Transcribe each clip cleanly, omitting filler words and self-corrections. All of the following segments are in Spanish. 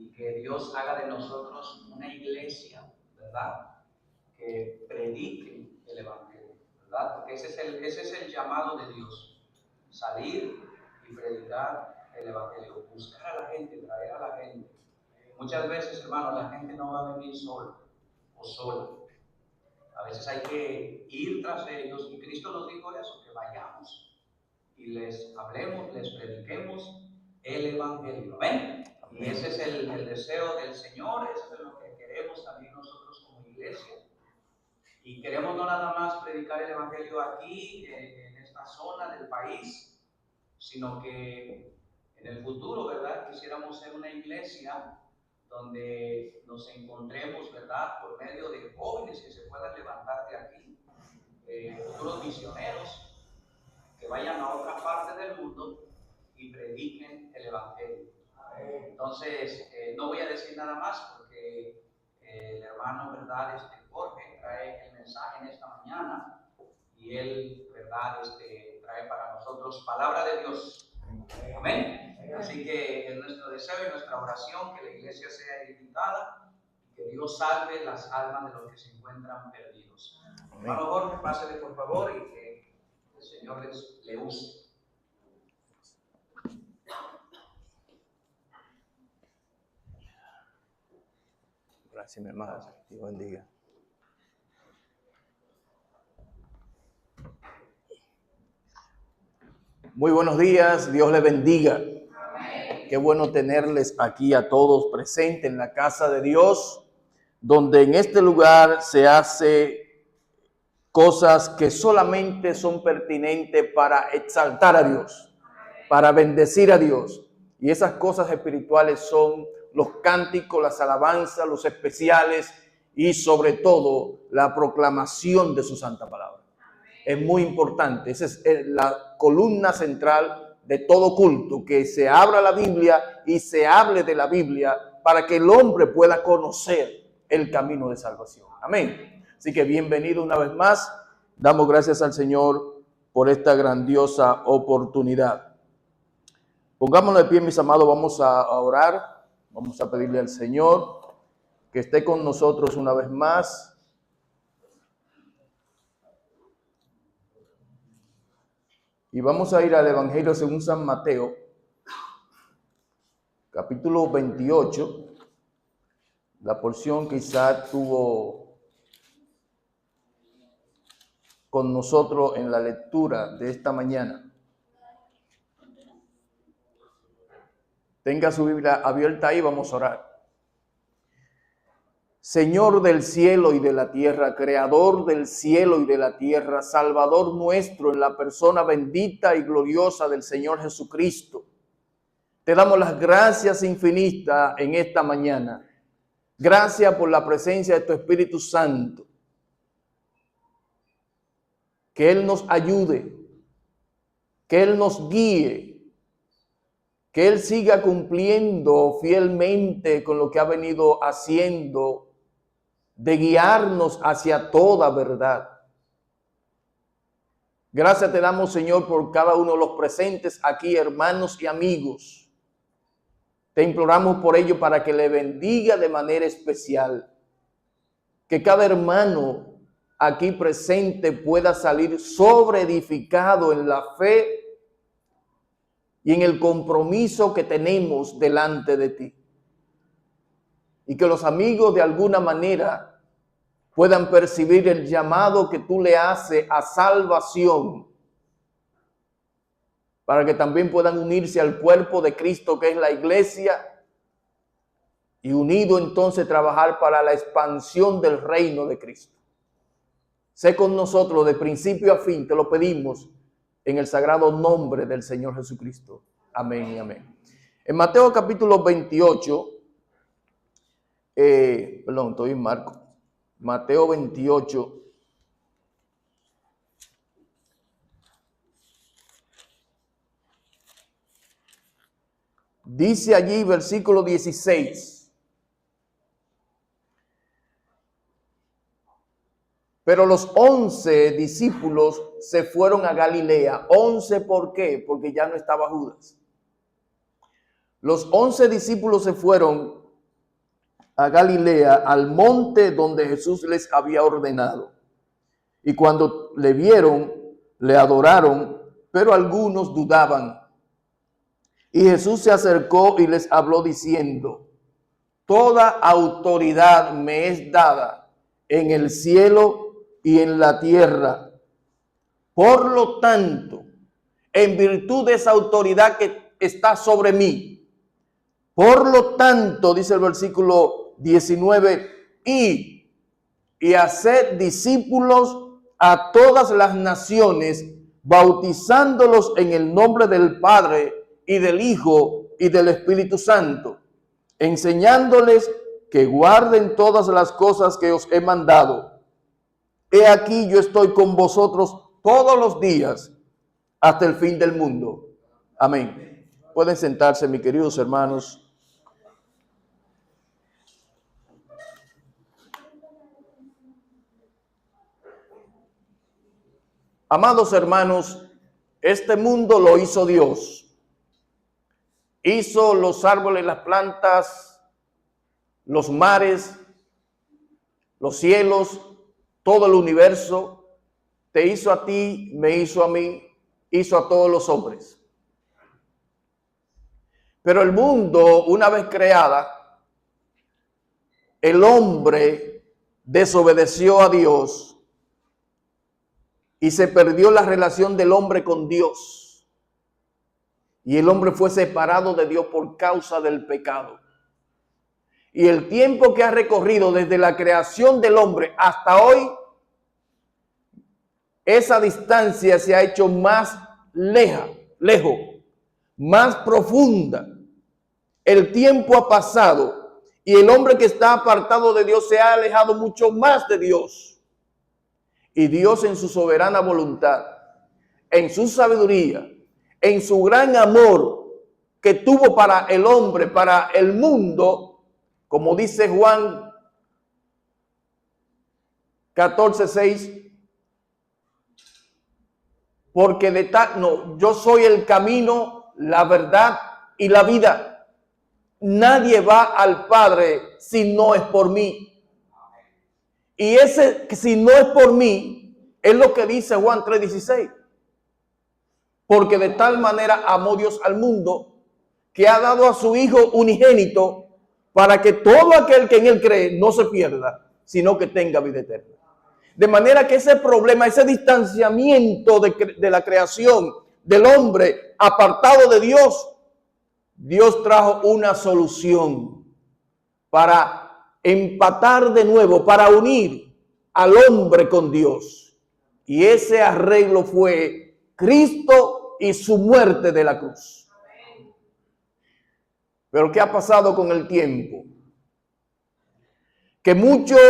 y que Dios haga de nosotros una iglesia, ¿verdad?, que predique el Evangelio, ¿verdad? Porque ese es el llamado de Dios, salir y predicar el Evangelio, buscar a la gente, traer a la gente. Muchas veces, hermano, la gente no va a venir sola o sola. A veces hay que ir tras ellos, y Cristo nos dijo eso, que vayamos y les hablemos, les prediquemos el Evangelio. ¿Amén? Y ese es el deseo del Señor, eso es lo que queremos también nosotros como iglesia. Y queremos no nada más predicar el Evangelio aquí, en esta zona del país, sino que en el futuro, ¿verdad?, quisiéramos ser una iglesia donde nos encontremos, ¿verdad?, por medio de jóvenes que se puedan levantar de aquí, futuros misioneros que vayan a otra parte del mundo y prediquen el Evangelio. Entonces, no voy a decir nada más porque el hermano, ¿verdad?, Jorge trae el mensaje en esta mañana y él, ¿verdad?, trae para nosotros palabra de Dios. Amén. Así que es nuestro deseo y nuestra oración que la iglesia sea edificada y que Dios salve las almas de los que se encuentran perdidos. Hermano Jorge, pásele por favor y que el Señor le use. Gracias, mi hermano. Dios bendiga. Muy buenos días, Dios les bendiga. Amén. Qué bueno tenerles aquí a todos presentes en la casa de Dios, donde en este lugar se hace cosas que solamente son pertinentes para exaltar a Dios, para bendecir a Dios. Y esas cosas espirituales son los cánticos, las alabanzas, los especiales y sobre todo la proclamación de su santa palabra. Es muy importante, esa es la columna central de todo culto, que se abra la Biblia y se hable de la Biblia para que el hombre pueda conocer el camino de salvación. Amén. Así que bienvenido una vez más. Damos gracias al Señor por esta grandiosa oportunidad. Pongámonos de pie, mis amados, vamos a orar, vamos a pedirle al Señor que esté con nosotros una vez más. Y vamos a ir al Evangelio según San Mateo, capítulo 28, la porción que Isaac tuvo con nosotros en la lectura de esta mañana. Tenga su Biblia abierta ahí, vamos a orar. Señor del cielo y de la tierra, creador del cielo y de la tierra, salvador nuestro en la persona bendita y gloriosa del Señor Jesucristo. Te damos las gracias infinitas en esta mañana. Gracias por la presencia de tu Espíritu Santo. Que Él nos ayude, que Él nos guíe, que Él siga cumpliendo fielmente con lo que ha venido haciendo, de guiarnos hacia toda verdad. Gracias te damos, Señor, por cada uno de los presentes aquí, hermanos y amigos. Te imploramos por ello para que le bendiga de manera especial. Que cada hermano aquí presente pueda salir sobreedificado en la fe y en el compromiso que tenemos delante de ti. Y que los amigos de alguna manera puedan percibir el llamado que tú le haces a salvación, para que también puedan unirse al cuerpo de Cristo, que es la iglesia, y unido entonces trabajar para la expansión del reino de Cristo. Sé con nosotros de principio a fin, te lo pedimos en el sagrado nombre del Señor Jesucristo. Amén y amén. En Mateo capítulo 28, estoy en Marcos. Mateo 28. Dice allí, versículo 16. Pero los 11 discípulos se fueron a Galilea. 11, ¿por qué? Porque ya no estaba Judas. Los 11 discípulos se fueron a Galilea, al monte donde Jesús les había ordenado. Y cuando le vieron, le adoraron, pero algunos dudaban. Y Jesús se acercó y les habló diciendo: toda autoridad me es dada en el cielo y en la tierra. Por lo tanto, en virtud de esa autoridad que está sobre mí, por lo tanto, dice el versículo 19, y haced discípulos a todas las naciones, bautizándolos en el nombre del Padre y del Hijo y del Espíritu Santo, enseñándoles que guarden todas las cosas que os he mandado. He aquí yo estoy con vosotros todos los días hasta el fin del mundo. Amén. Pueden sentarse, mis queridos hermanos. Amados hermanos, este mundo lo hizo Dios. Hizo los árboles, las plantas, los mares, los cielos, todo el universo. Te hizo a ti, me hizo a mí, hizo a todos los hombres. Pero el mundo, una vez creada, el hombre desobedeció a Dios y se perdió la relación del hombre con Dios. Y el hombre fue separado de Dios por causa del pecado. Y el tiempo que ha recorrido desde la creación del hombre hasta hoy, esa distancia se ha hecho más lejos, más profunda. El tiempo ha pasado y el hombre que está apartado de Dios se ha alejado mucho más de Dios. Y Dios, en su soberana voluntad, en su sabiduría, en su gran amor que tuvo para el hombre, para el mundo, como dice Juan 14:6, porque yo soy el camino, la verdad y la vida. Nadie va al Padre si no es por mí. Y ese si no es por mí es lo que dice Juan 3:16. Porque de tal manera amó Dios al mundo que ha dado a su Hijo unigénito para que todo aquel que en él cree no se pierda, sino que tenga vida eterna. De manera que ese problema, ese distanciamiento de la creación del hombre apartado de Dios, Dios trajo una solución para empatar de nuevo, para unir al hombre con Dios. Y ese arreglo fue Cristo y su muerte de la cruz. Pero ¿qué ha pasado con el tiempo? Que muchos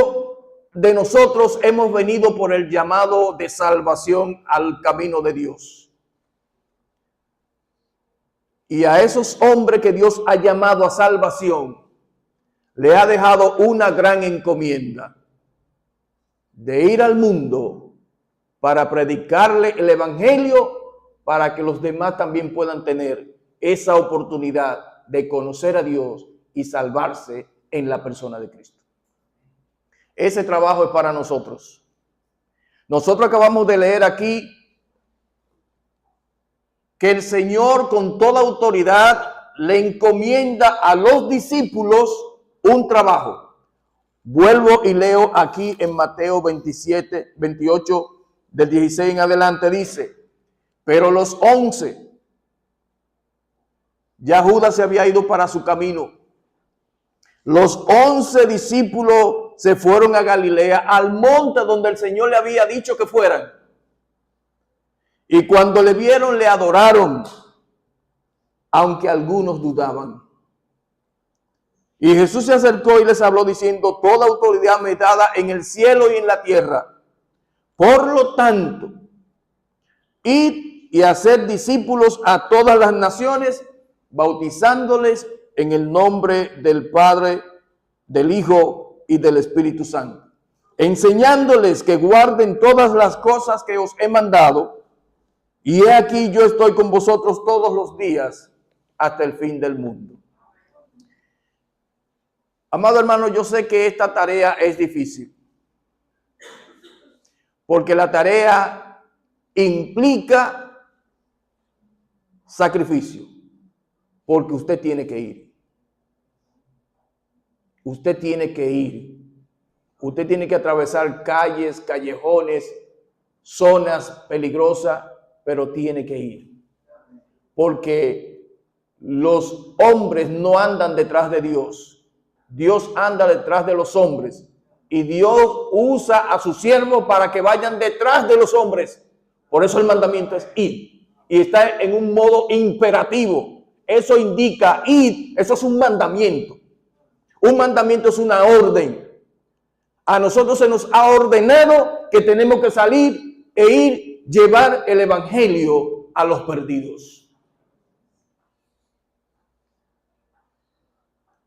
de nosotros hemos venido por el llamado de salvación al camino de Dios. Y a esos hombres que Dios ha llamado a salvación, le ha dejado una gran encomienda de ir al mundo para predicarle el evangelio, para que los demás también puedan tener esa oportunidad de conocer a Dios y salvarse en la persona de Cristo. Ese trabajo es para nosotros. Nosotros acabamos de leer aquí que el Señor con toda autoridad le encomienda a los discípulos un trabajo. Vuelvo y leo aquí en Mateo 27, 28, del 16 en adelante, dice: pero los 11, ya Judas se había ido para su camino. Los 11 discípulos se fueron a Galilea, al monte donde el Señor le había dicho que fueran. Y cuando le vieron, le adoraron, aunque algunos dudaban. Y Jesús se acercó y les habló diciendo: toda autoridad me es dada en el cielo y en la tierra. Por lo tanto, id y hacer discípulos a todas las naciones, bautizándoles en el nombre del Padre, del Hijo y del Espíritu Santo, enseñándoles que guarden todas las cosas que os he mandado, y he aquí yo estoy con vosotros todos los días hasta el fin del mundo. Amado hermano, yo sé que esta tarea es difícil, porque la tarea implica sacrificio, porque usted tiene que ir. Usted tiene que ir. Usted tiene que atravesar calles, callejones, zonas peligrosas, pero tiene que ir. Porque los hombres no andan detrás de Dios. Dios anda detrás de los hombres. Y Dios usa a sus siervos para que vayan detrás de los hombres. Por eso el mandamiento es ir. Y está en un modo imperativo. Eso indica ir. Eso es un mandamiento. Un mandamiento es una orden. A nosotros se nos ha ordenado que tenemos que salir e ir, llevar el evangelio a los perdidos.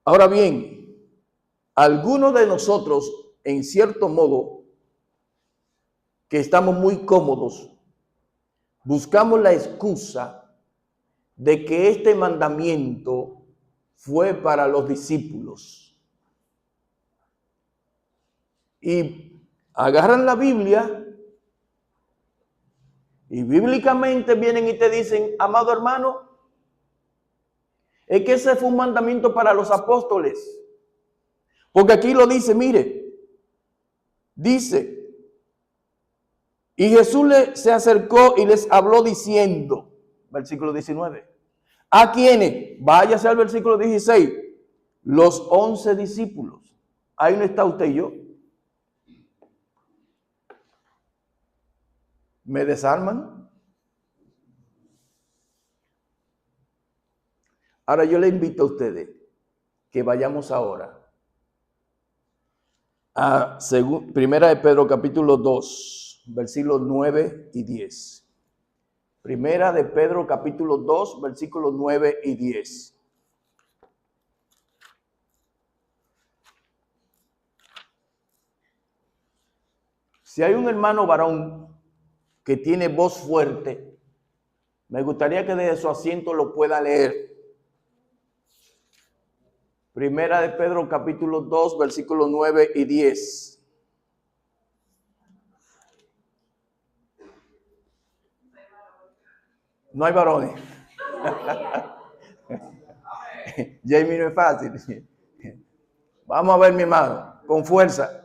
Ahora bien, algunos de nosotros, en cierto modo, que estamos muy cómodos, buscamos la excusa de que este mandamiento fue para los discípulos. Y agarran la Biblia y bíblicamente vienen y te dicen, amado hermano, es que ese fue un mandamiento para los apóstoles. Porque aquí lo dice, mire, dice, y Jesús se acercó y les habló diciendo, versículo 19, ¿a quiénes? Váyase al versículo 16, los 11 discípulos. Ahí no está usted y yo. ¿Me desarman? Ahora yo le invito a ustedes que vayamos ahora a Primera de Pedro capítulo 2, versículos 9 y 10. Primera de Pedro capítulo 2, versículos 9 y 10. Si hay un hermano varón que tiene voz fuerte, me gustaría que desde su asiento lo pueda leer. Primera de Pedro capítulo 2, versículos 9 y 10. No hay varones. Jamie, no es fácil. Vamos a ver, mi hermano, con fuerza.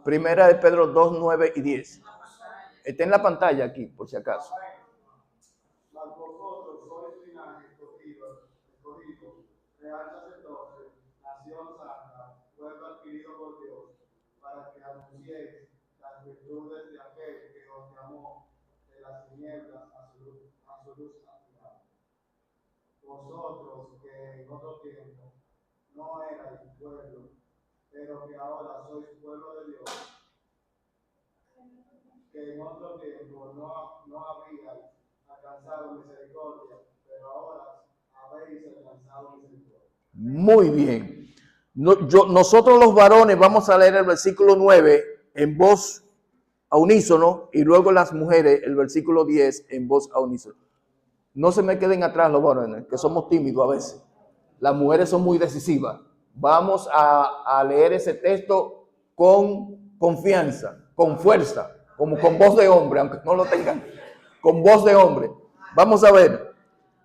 Primera de Pedro 2, 9 y 10. Está en la pantalla aquí, por si acaso. Mas vosotros sois linaje escogido, real sacerdocio, nación santa, pueblo adquirido por Dios, para que anunciéis las virtudes de aquel que os llamó de las tinieblas a su luz admirable. Vosotros que en otro tiempo no erais pueblo, pero que ahora sois pueblo de Dios, que en otro tiempo no habíais alcanzado misericordia, pero ahora habéis alcanzado misericordia. Muy bien. Nosotros los varones vamos a leer el versículo 9 en voz a unísono y luego las mujeres el versículo 10 en voz a unísono. No se me queden atrás los varones, que somos tímidos a veces. Las mujeres son muy decisivas. Vamos a leer ese texto con confianza, con fuerza, como con voz de hombre, aunque no lo tengan, con voz de hombre. Vamos a ver,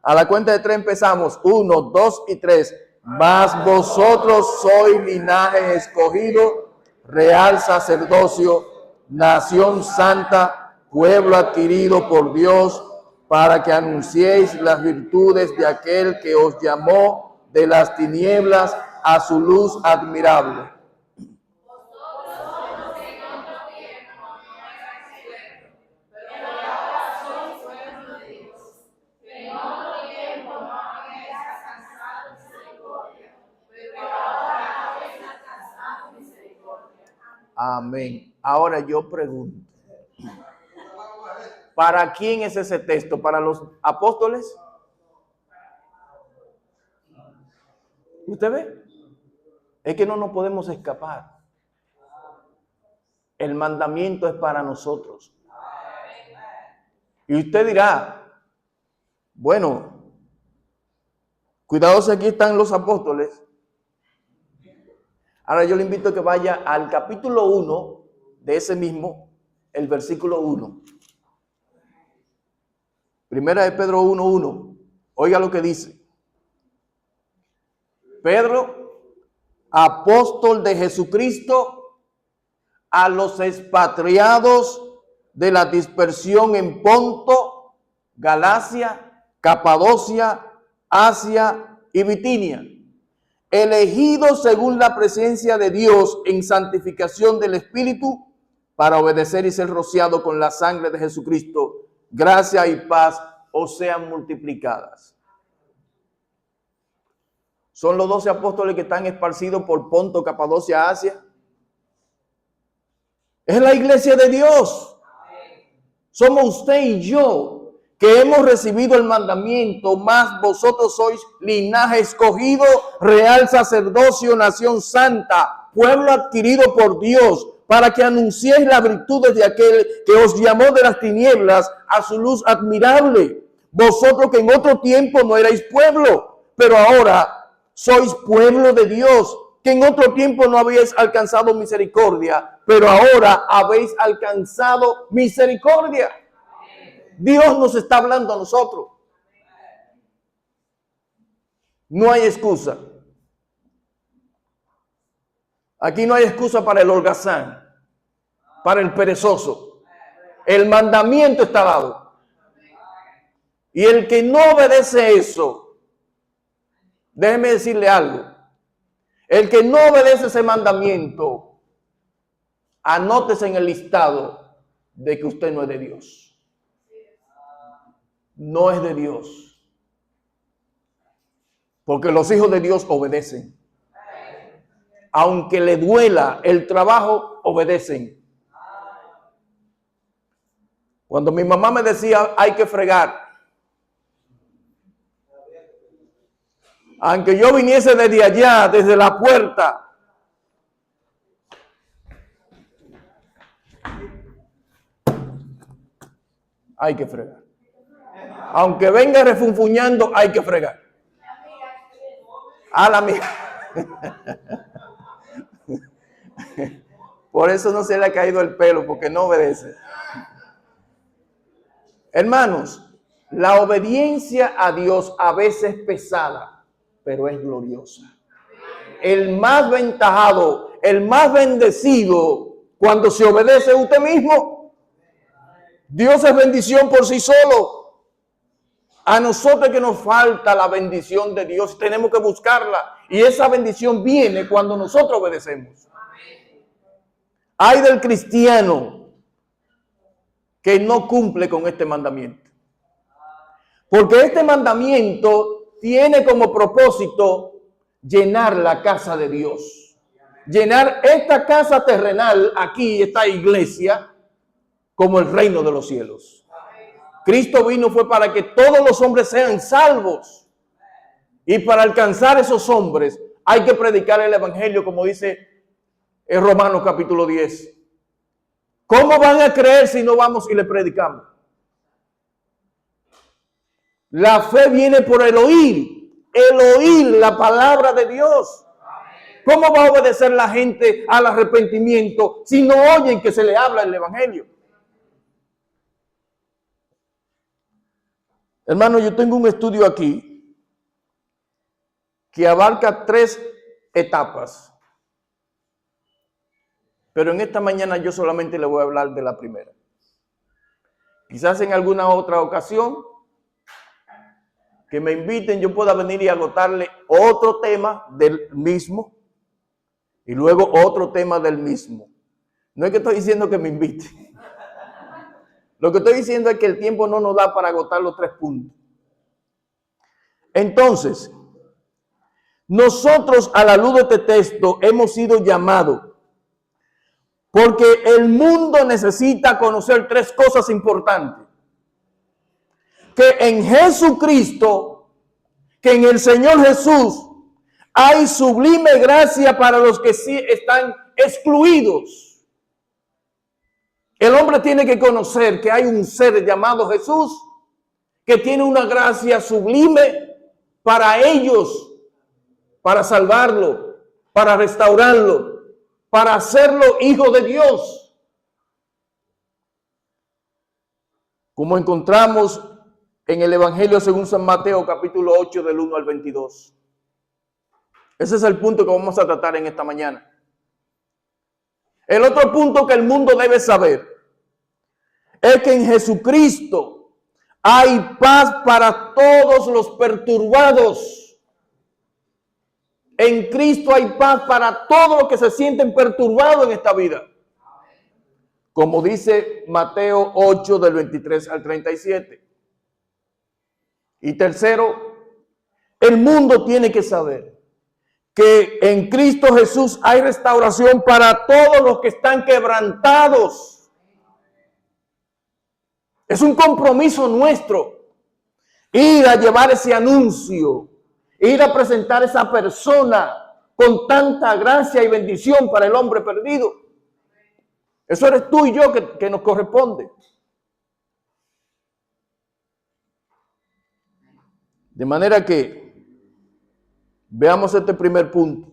a la cuenta de 3 empezamos, 1, 2 y 3. Mas vosotros sois linaje escogido, real sacerdocio, nación santa, pueblo adquirido por Dios, para que anunciéis las virtudes de aquel que os llamó de las tinieblas a su luz admirable. Amén. Ahora yo pregunto, ¿para quién es ese texto? ¿Para los apóstoles? ¿Usted ve? Es que no nos podemos escapar. El mandamiento es para nosotros. Y usted dirá, Bueno, cuidados, aquí están los apóstoles. Ahora yo le invito a que vaya al capítulo 1 de ese mismo, el versículo 1. Primera de Pedro 1:1. Oiga lo que dice. Pedro, apóstol de Jesucristo, a los expatriados de la dispersión en Ponto, Galacia, Capadocia, Asia y Bitinia, elegidos según la presencia de Dios en santificación del Espíritu, para obedecer y ser rociado con la sangre de Jesucristo, gracia y paz os sean multiplicadas. Son los 12 apóstoles que están esparcidos por Ponto, Capadocia, Asia. Es la iglesia de Dios. Somos usted y yo, que hemos recibido el mandamiento, más vosotros sois linaje escogido, real sacerdocio, nación santa, pueblo adquirido por Dios, para que anunciéis las virtudes de aquel que os llamó de las tinieblas a su luz admirable. Vosotros que en otro tiempo no erais pueblo, pero ahora sois pueblo de Dios, que en otro tiempo no habíais alcanzado misericordia, pero ahora habéis alcanzado misericordia. Dios nos está hablando a nosotros. No hay excusa. Aquí no hay excusa para el holgazán, para el perezoso. El mandamiento está dado. Y el que no obedece eso, déjeme decirle algo. El que no obedece ese mandamiento, anótese en el listado de que usted no es de Dios. No es de Dios. Porque los hijos de Dios obedecen. Aunque le duela el trabajo, obedecen. Cuando mi mamá me decía hay que fregar, aunque yo viniese desde allá, desde la puerta, hay que fregar. Aunque venga refunfuñando, hay que fregar. A la amiga. Por eso no se le ha caído el pelo, porque no obedece. Hermanos, la obediencia a Dios a veces es pesada, pero es gloriosa. El más ventajado, el más bendecido, cuando se obedece a usted mismo. Dios es bendición por sí solo. A nosotros que nos falta la bendición de Dios, tenemos que buscarla. Y esa bendición viene cuando nosotros obedecemos. Ay del cristiano que no cumple con este mandamiento. Porque este mandamiento tiene como propósito llenar la casa de Dios. Llenar esta casa terrenal, aquí, esta iglesia, como el reino de los cielos. Cristo vino fue para que todos los hombres sean salvos. Y para alcanzar esos hombres hay que predicar el evangelio, como dice en Romanos capítulo 10. ¿Cómo van a creer si no vamos y le predicamos? La fe viene por el oír la palabra de Dios. ¿Cómo va a obedecer la gente al arrepentimiento si no oyen que se le habla el evangelio? Hermano, yo tengo un estudio aquí que abarca 3 etapas. Pero en esta mañana yo solamente le voy a hablar de la primera. Quizás en alguna otra ocasión que me inviten yo pueda venir y agotarle otro tema del mismo y luego otro tema del mismo. No es que estoy diciendo que me inviten. Lo que estoy diciendo es que el tiempo no nos da para agotar los 3 puntos. Entonces, nosotros a la luz de este texto hemos sido llamados porque el mundo necesita conocer 3 cosas importantes. Que en Jesucristo, que en el Señor Jesús hay sublime gracia para los que sí están excluidos. El hombre tiene que conocer que hay un ser llamado Jesús, que tiene una gracia sublime para ellos, para salvarlo, para restaurarlo, para hacerlo hijo de Dios. Como encontramos en el Evangelio según San Mateo, capítulo 8, del 1 al 22. Ese es el punto que vamos a tratar en esta mañana. El otro punto que el mundo debe saber es que en Jesucristo hay paz para todos los perturbados. En Cristo hay paz para todos los que se sienten perturbados en esta vida. Como dice Mateo 8, del 23 al 37. Y tercero, el mundo tiene que saber que en Cristo Jesús hay restauración para todos los que están quebrantados. Es un compromiso nuestro ir a llevar ese anuncio, ir a presentar a esa persona con tanta gracia y bendición para el hombre perdido. Eso eres tú y yo que nos corresponde. De manera que veamos este primer punto.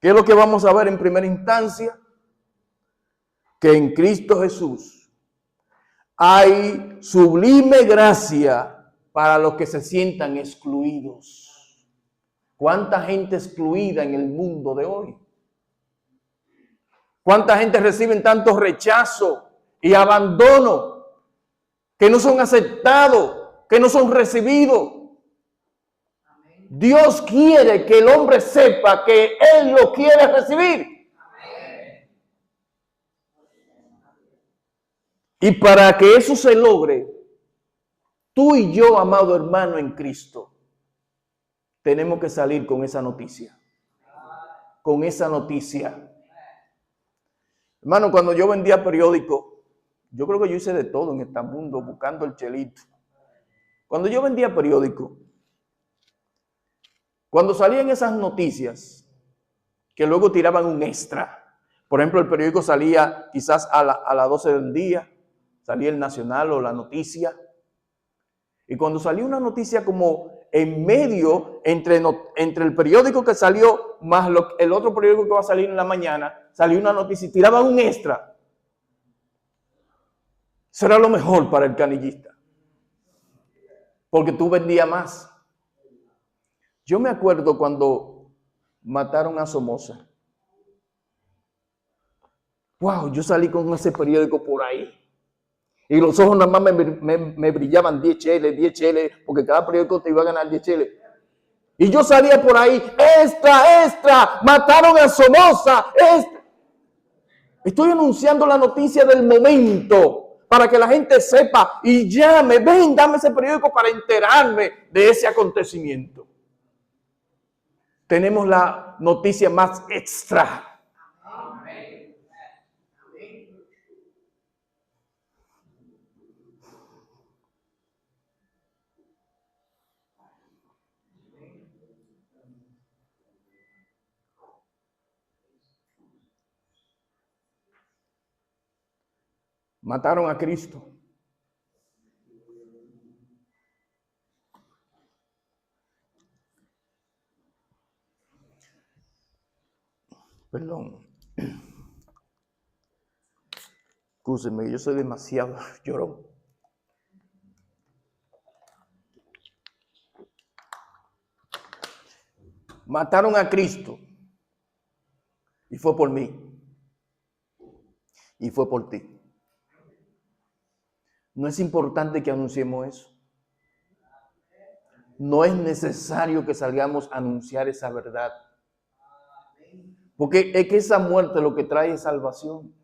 ¿Qué es lo que vamos a ver en primera instancia? Que en Cristo Jesús hay sublime gracia para los que se sientan excluidos. ¿Cuánta gente excluida en el mundo de hoy? ¿Cuánta gente recibe tanto rechazo y abandono que no son aceptados, que no son recibidos? Dios quiere que el hombre sepa que Él lo quiere recibir. Y para que eso se logre, tú y yo, amado hermano en Cristo, tenemos que salir con esa noticia. Con esa noticia. Hermano, cuando yo vendía periódico, yo creo que yo hice de todo en este mundo, buscando el chelito. Cuando yo vendía periódico, cuando salían esas noticias, que luego tiraban un extra. Por ejemplo, el periódico salía quizás a las 12 del día, salía el Nacional o la Noticia. Y cuando salía una noticia como en medio, entre el periódico que salió más el otro periódico que va a salir en la mañana, salió una noticia y tiraban un extra. Eso era lo mejor para el canillista. Porque tú vendías más. Yo me acuerdo cuando mataron a Somoza. Wow, yo salí con ese periódico por ahí. Y los ojos nada más me brillaban 10 cheles, porque cada periódico te iba a ganar 10 cheles. Y yo salía por ahí, extra, mataron a Somoza, extra. Estoy anunciando la noticia del momento, para que la gente sepa y llame, ven, dame ese periódico para enterarme de ese acontecimiento. Tenemos la noticia más extra. Mataron a Cristo. Perdón. Excúsenme, yo soy demasiado llorón. Mataron a Cristo. Y fue por mí. Y fue por ti. No es importante que anunciemos eso. No es necesario que salgamos a anunciar esa verdad. Porque es que esa muerte lo que trae es salvación.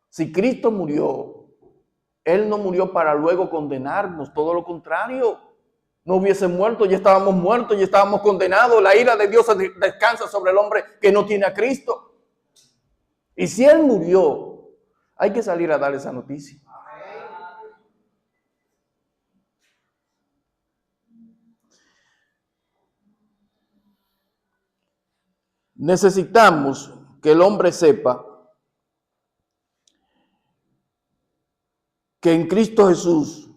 Si Cristo murió, Él no murió para luego condenarnos, todo lo contrario. No hubiese muerto, ya estábamos muertos, ya estábamos condenados. La ira de Dios descansa sobre el hombre que no tiene a Cristo. Y si Él murió, hay que salir a dar esa noticia. Necesitamos que el hombre sepa que en Cristo Jesús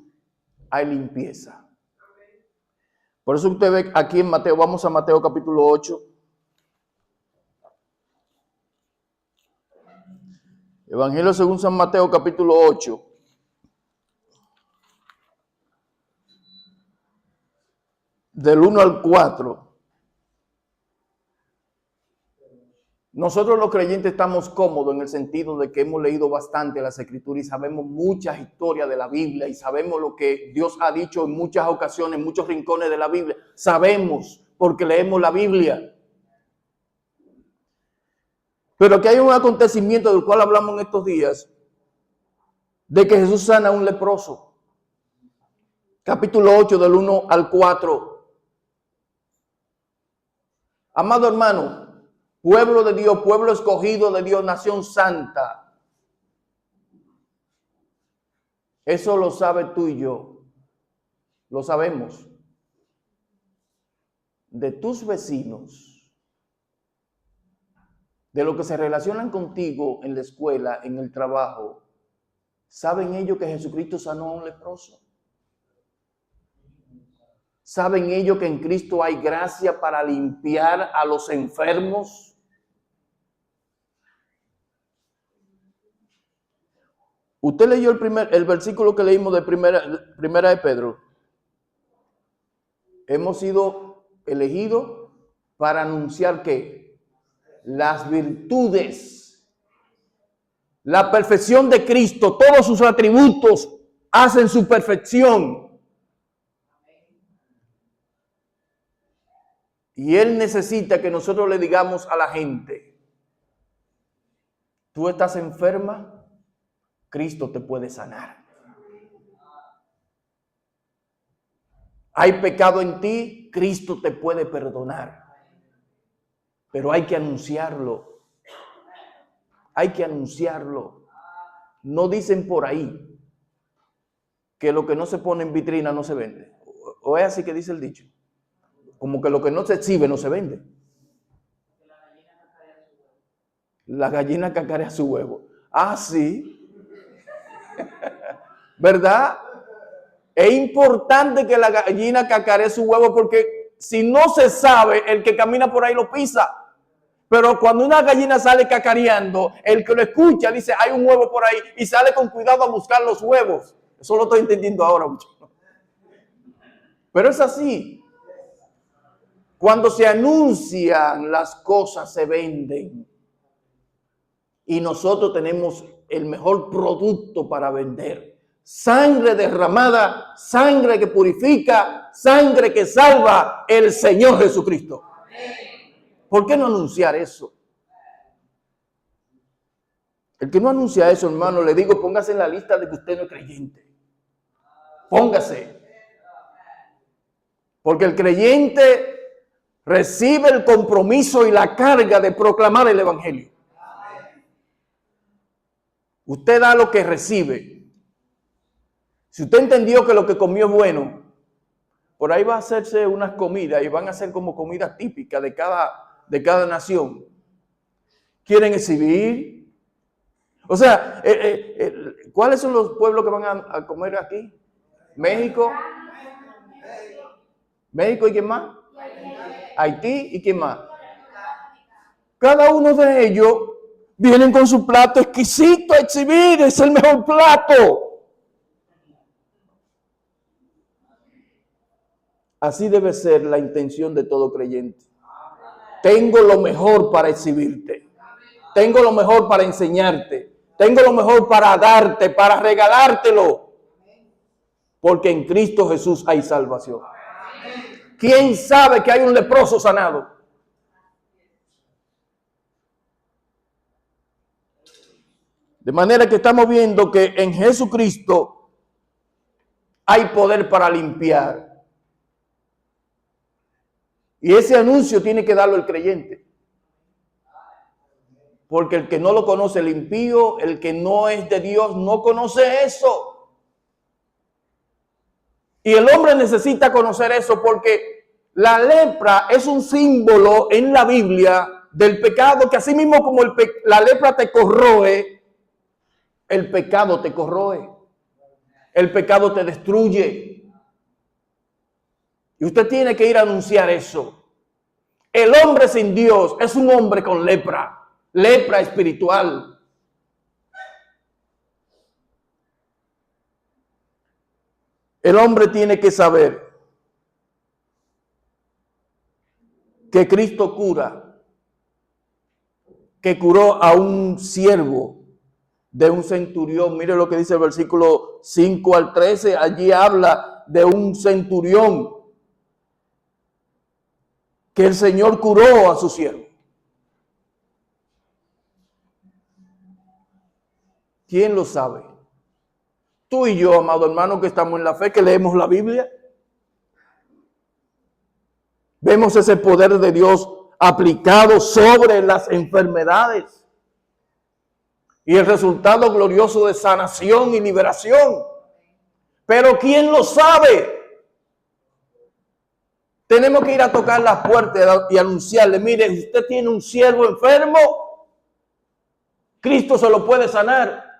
hay limpieza. Por eso usted ve aquí en Mateo, vamos a Mateo capítulo 8. Evangelio según San Mateo capítulo 8. Del 1 al 4. Nosotros los creyentes estamos cómodos en el sentido de que hemos leído bastante las Escrituras y sabemos muchas historias de la Biblia y sabemos lo que Dios ha dicho en muchas ocasiones, en muchos rincones de la Biblia. Sabemos porque leemos la Biblia. Pero que hay un acontecimiento del cual hablamos en estos días, de que Jesús sana a un leproso. Capítulo 8 del 1 al 4. Amado hermano, pueblo de Dios, pueblo escogido de Dios, nación santa. Eso lo sabes tú y yo. Lo sabemos. De tus vecinos, de los que se relacionan contigo en la escuela, en el trabajo, ¿saben ellos que Jesucristo sanó a un leproso? ¿Saben ellos que en Cristo hay gracia para limpiar a los enfermos? Usted leyó el versículo que leímos de primera de Pedro. Hemos sido elegidos para anunciar ¿qué? Las virtudes, la perfección de Cristo, todos sus atributos hacen su perfección. Y Él necesita que nosotros le digamos a la gente, tú estás enferma, Cristo te puede sanar. Hay pecado en ti, Cristo te puede perdonar. Pero hay que anunciarlo. Hay que anunciarlo. No dicen por ahí que lo que no se pone en vitrina no se vende. ¿O es así que dice el dicho? Como que lo que no se exhibe no se vende. La gallina cacarea su huevo. Ah, sí. ¿Verdad? Es importante que la gallina cacaree su huevo porque si no se sabe, el que camina por ahí lo pisa. Pero cuando una gallina sale cacareando, el que lo escucha dice, hay un huevo por ahí y sale con cuidado a buscar los huevos. Eso lo estoy entendiendo ahora mucho. Pero es así. Cuando se anuncian, las cosas se venden. Y nosotros tenemos el mejor producto para vender. Sangre derramada, sangre que purifica, sangre que salva, el Señor Jesucristo. ¿Por qué no anunciar eso? El que no anuncia eso, hermano, le digo, póngase en la lista de que usted no es creyente. Póngase. Porque el creyente recibe el compromiso y la carga de proclamar el evangelio. Usted da lo que recibe. Si usted entendió que lo que comió es bueno, por ahí va a hacerse unas comidas y van a ser como comidas típicas de cada nación. ¿Quieren exhibir? O sea, ¿cuáles son los pueblos que van a comer aquí? México. México y ¿quién más? Haití y ¿quién más? Cada uno de ellos vienen con su plato exquisito a exhibir, es el mejor plato. Así debe ser la intención de todo creyente. Tengo lo mejor para exhibirte. Tengo lo mejor para enseñarte. Tengo lo mejor para darte, para regalártelo. Porque en Cristo Jesús hay salvación. ¿Quién sabe que hay un leproso sanado? De manera que estamos viendo que en Jesucristo hay poder para limpiar. Y ese anuncio tiene que darlo el creyente. Porque el que no lo conoce, el impío, el que no es de Dios, no conoce eso. Y el hombre necesita conocer eso porque la lepra es un símbolo en la Biblia del pecado que así mismo como la lepra te corroe, el pecado te corroe. El pecado te destruye. Y usted tiene que ir a anunciar eso. El hombre sin Dios es un hombre con lepra, lepra espiritual. El hombre tiene que saber que Cristo cura, que curó a un siervo de un centurión. Mire lo que dice el versículo 5 al 13. Allí habla de un centurión que el Señor curó a su siervo. ¿Quién lo sabe? Tú y yo, amado hermano, que estamos en la fe, que leemos la Biblia. Vemos ese poder de Dios aplicado sobre las enfermedades y el resultado glorioso de sanación y liberación. Pero ¿quién lo sabe? Tenemos que ir a tocar la puerta y anunciarle: mire, usted tiene un siervo enfermo, Cristo se lo puede sanar.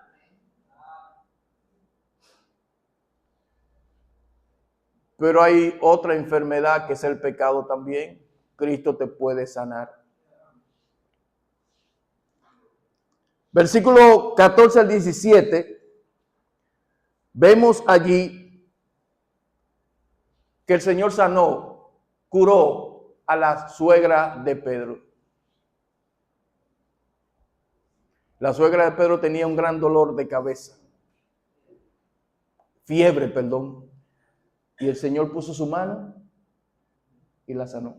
Pero hay otra enfermedad que es el pecado también. Cristo te puede sanar. Versículo 14 al 17. Vemos allí que el Señor sanó, curó a la suegra de Pedro. La suegra de Pedro tenía un gran dolor de cabeza. Fiebre, perdón. Y el Señor puso su mano y la sanó.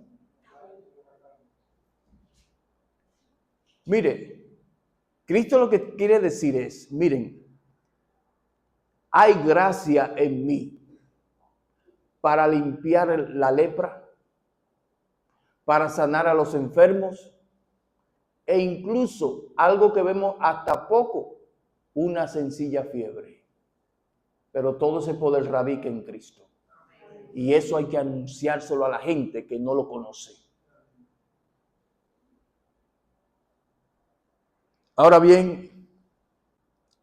Mire, Cristo lo que quiere decir es: miren, hay gracia en mí para limpiar la lepra, para sanar a los enfermos, e incluso algo que vemos hasta poco, una sencilla fiebre. Pero todo ese poder radica en Cristo. Y eso hay que anunciárselo a la gente que no lo conoce. Ahora bien,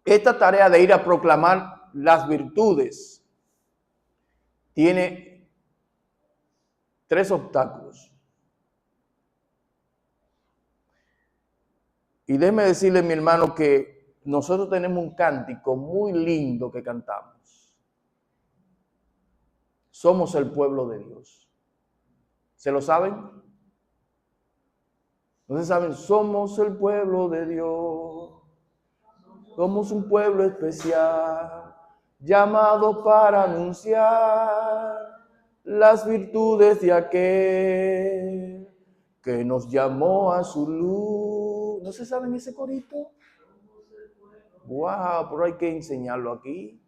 esta tarea de ir a proclamar las virtudes tiene 3 obstáculos. Y déjeme decirle, mi hermano, que nosotros tenemos un cántico muy lindo que cantamos. Somos el pueblo de Dios. ¿Se lo saben? ¿No se saben? Somos el pueblo de Dios. Somos un pueblo especial, llamado para anunciar las virtudes de aquel que nos llamó a su luz. ¿No se saben ese corito? Wow, pero hay que enseñarlo aquí.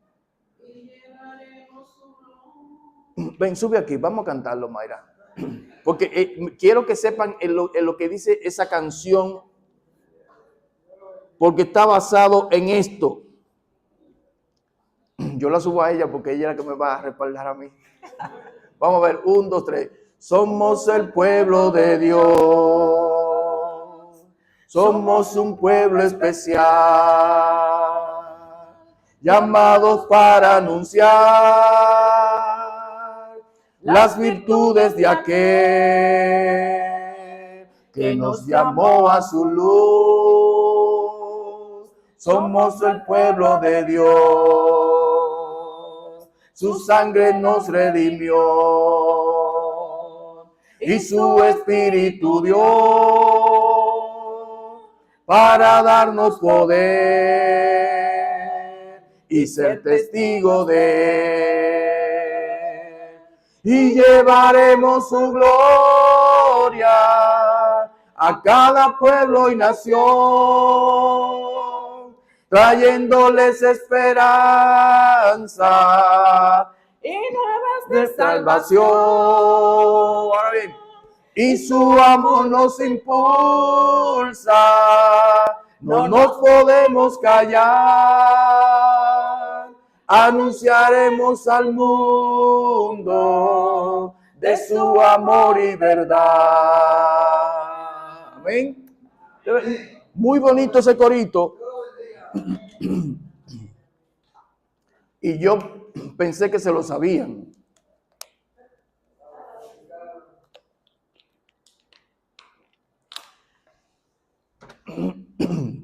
Ven, sube aquí, vamos a cantarlo, Mayra. Porque quiero que sepan en lo que dice esa canción, porque está basado en esto. Yo la subo a ella porque ella es la que me va a respaldar a mí. Vamos a ver, 1, 2, 3. Somos el pueblo de Dios. Somos un pueblo especial, llamados para anunciar las virtudes de aquel que nos llamó a su luz. Somos el pueblo de Dios, su sangre nos redimió y su espíritu dio para darnos poder y ser testigo de él. Y llevaremos su gloria a cada pueblo y nación, trayéndoles esperanza y nuevas de salvación. Ahora bien, y su amor nos impulsa, no nos podemos callar, anunciaremos al mundo de su amor y verdad. Amén. Muy bonito ese corito. Y yo pensé que se lo sabían.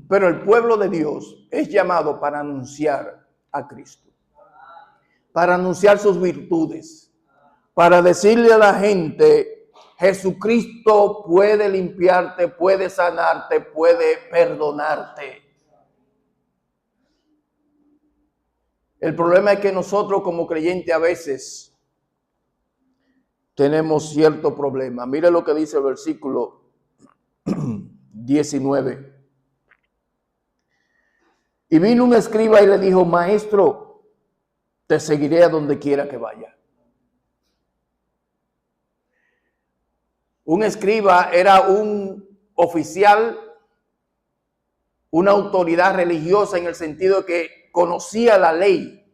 Pero el pueblo de Dios es llamado para anunciar a Cristo, para anunciar sus virtudes, para decirle a la gente: Jesucristo puede limpiarte, puede sanarte, puede perdonarte. El problema es que nosotros como creyentes a veces tenemos cierto problema. Mire lo que dice el versículo 19. Y vino un escriba y le dijo: Maestro, te seguiré a donde quiera que vaya. Un escriba era un oficial, una autoridad religiosa en el sentido de que conocía la ley.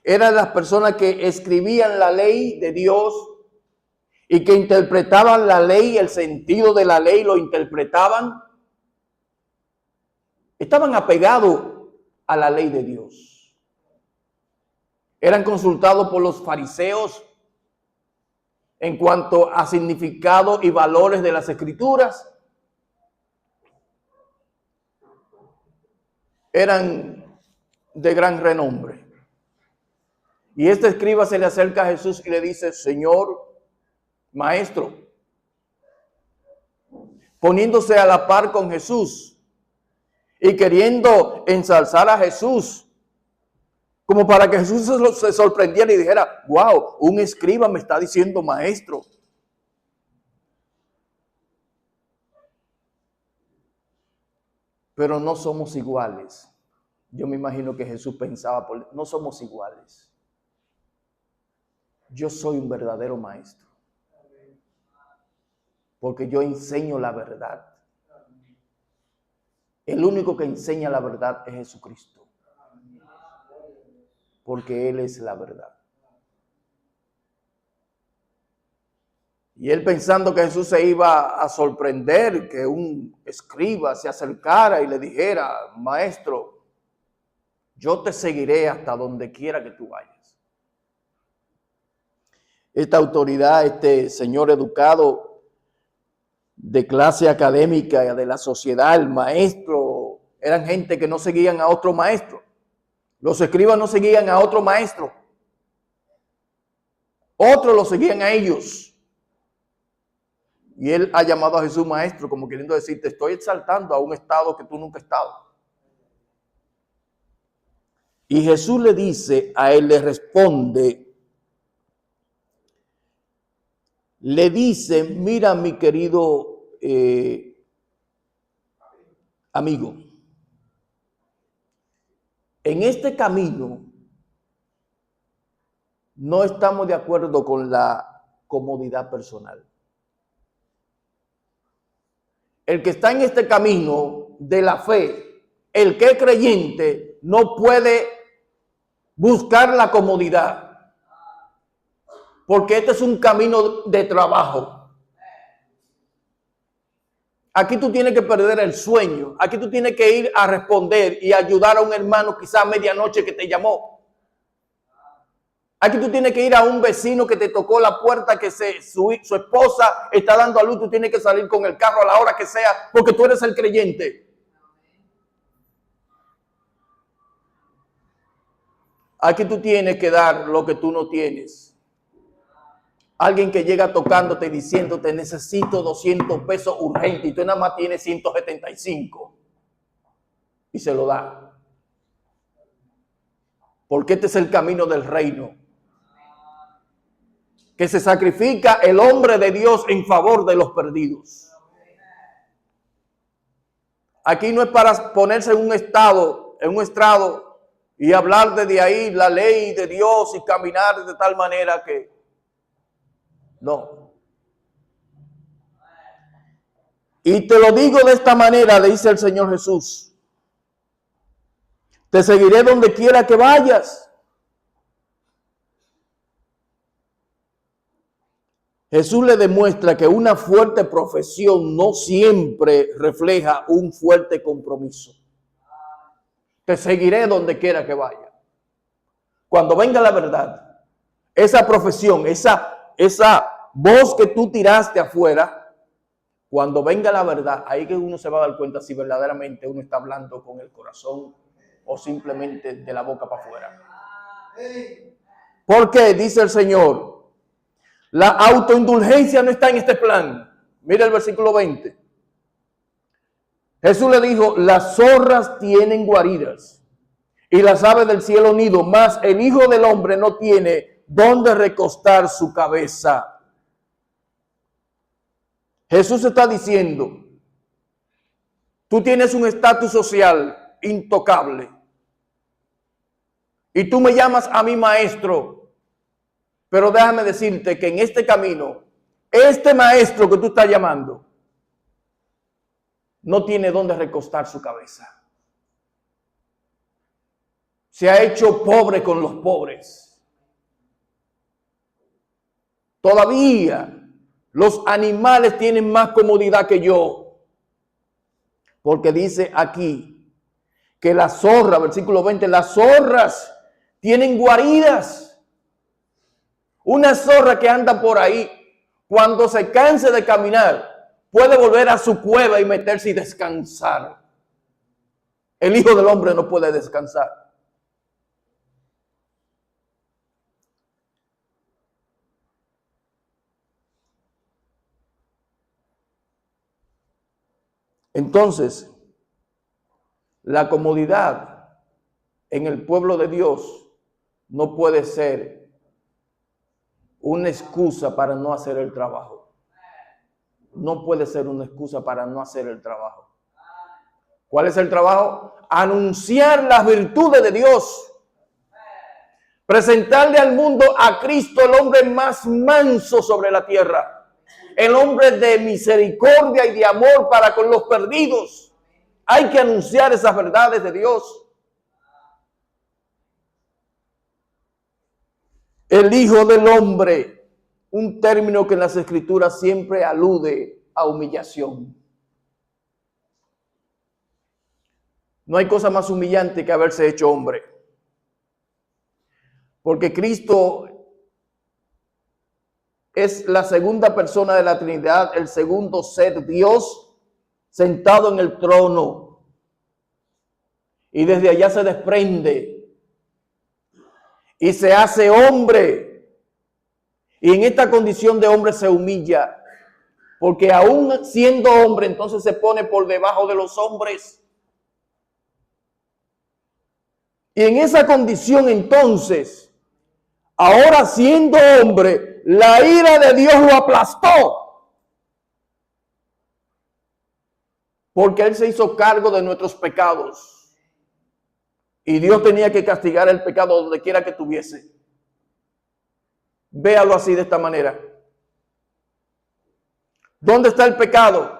Era de las personas que escribían la ley de Dios y que interpretaban la ley, el sentido de la ley lo interpretaban. Estaban apegados a la ley de Dios. Eran consultados por los fariseos en cuanto a significado y valores de las escrituras. Eran de gran renombre. Y este escriba se le acerca a Jesús y le dice: Señor, maestro, poniéndose a la par con Jesús y queriendo ensalzar a Jesús, como para que Jesús se sorprendiera y dijera: wow, un escriba me está diciendo maestro. Pero no somos iguales. Yo me imagino que Jesús pensaba: no somos iguales. Yo soy un verdadero maestro, porque yo enseño la verdad. El único que enseña la verdad es Jesucristo, porque Él es la verdad. Y él, pensando que Jesús se iba a sorprender, que un escriba se acercara y le dijera: Maestro, yo te seguiré hasta donde quiera que tú vayas. Esta autoridad, este señor educado de clase académica de la sociedad, el maestro, eran gente que no seguían a otro maestro. Los escribas no seguían a otro maestro. Otros lo seguían a ellos. Y él ha llamado a Jesús maestro, como queriendo decir: te estoy exaltando a un estado que tú nunca has estado. Y Jesús le dice a él, le responde, le dice: mira, mi querido amigo, en este camino no estamos de acuerdo con la comodidad personal. El que está en este camino de la fe, el que es creyente, no puede buscar la comodidad, porque este es un camino de trabajo. Aquí tú tienes que perder el sueño. Aquí tú tienes que ir a responder y ayudar a un hermano quizá a medianoche que te llamó. Aquí tú tienes que ir a un vecino que te tocó la puerta, que su esposa está dando a luz. Tú tienes que salir con el carro a la hora que sea, porque tú eres el creyente. Aquí tú tienes que dar lo que tú no tienes. Alguien que llega tocándote y diciéndote: necesito 200 pesos urgente, y tú nada más tienes 175. Y se lo da. Porque este es el camino del reino. Que se sacrifica el hombre de Dios en favor de los perdidos. Aquí no es para ponerse en un estrado y hablar desde ahí la ley de Dios y caminar de tal manera que... No. Y te lo digo de esta manera, dice el Señor Jesús: te seguiré donde quiera que vayas. Jesús le demuestra que una fuerte profesión no siempre refleja un fuerte compromiso. Te seguiré donde quiera que vaya. cuando venga la verdad, esa profesión, esa voz que tú tiraste afuera, cuando venga la verdad, ahí que uno se va a dar cuenta si verdaderamente uno está hablando con el corazón o simplemente de la boca para afuera. Porque dice el Señor, la autoindulgencia no está en este plan. Mira el versículo 20. Jesús le dijo, las zorras tienen guaridas y las aves del cielo nido, mas el Hijo del Hombre no tiene dónde recostar su cabeza. Jesús está diciendo, tú tienes un estatus social intocable y tú me llamas a mi maestro, pero déjame decirte que en este camino, este maestro que tú estás llamando, no tiene dónde recostar su cabeza. Se ha hecho pobre con los pobres. Todavía los animales tienen más comodidad que yo. Porque dice aquí que las zorras, versículo 20, las zorras tienen guaridas. Una zorra que anda por ahí, cuando se canse de caminar, puede volver a su cueva y meterse y descansar. El Hijo del Hombre no puede descansar. Entonces, la comodidad en el pueblo de Dios no puede ser una excusa para no hacer el trabajo. No puede ser una excusa para no hacer el trabajo. ¿Cuál es el trabajo? Anunciar las virtudes de Dios. Presentarle al mundo a Cristo, el hombre más manso sobre la tierra. El hombre de misericordia y de amor para con los perdidos. Hay que anunciar esas verdades de Dios. El Hijo del Hombre, un término que en las Escrituras siempre alude a humillación. No hay cosa más humillante que haberse hecho hombre. Porque Cristo es la segunda persona de la Trinidad, el segundo ser Dios, sentado en el trono. Y desde allá se desprende y se hace hombre. Y en esta condición de hombre se humilla. Porque aún siendo hombre, entonces se pone por debajo de los hombres. Y en esa condición entonces, ahora siendo hombre, la ira de Dios lo aplastó. Porque Él se hizo cargo de nuestros pecados. Y Dios tenía que castigar el pecado donde quiera que tuviese. Véalo así de esta manera. ¿Dónde está el pecado?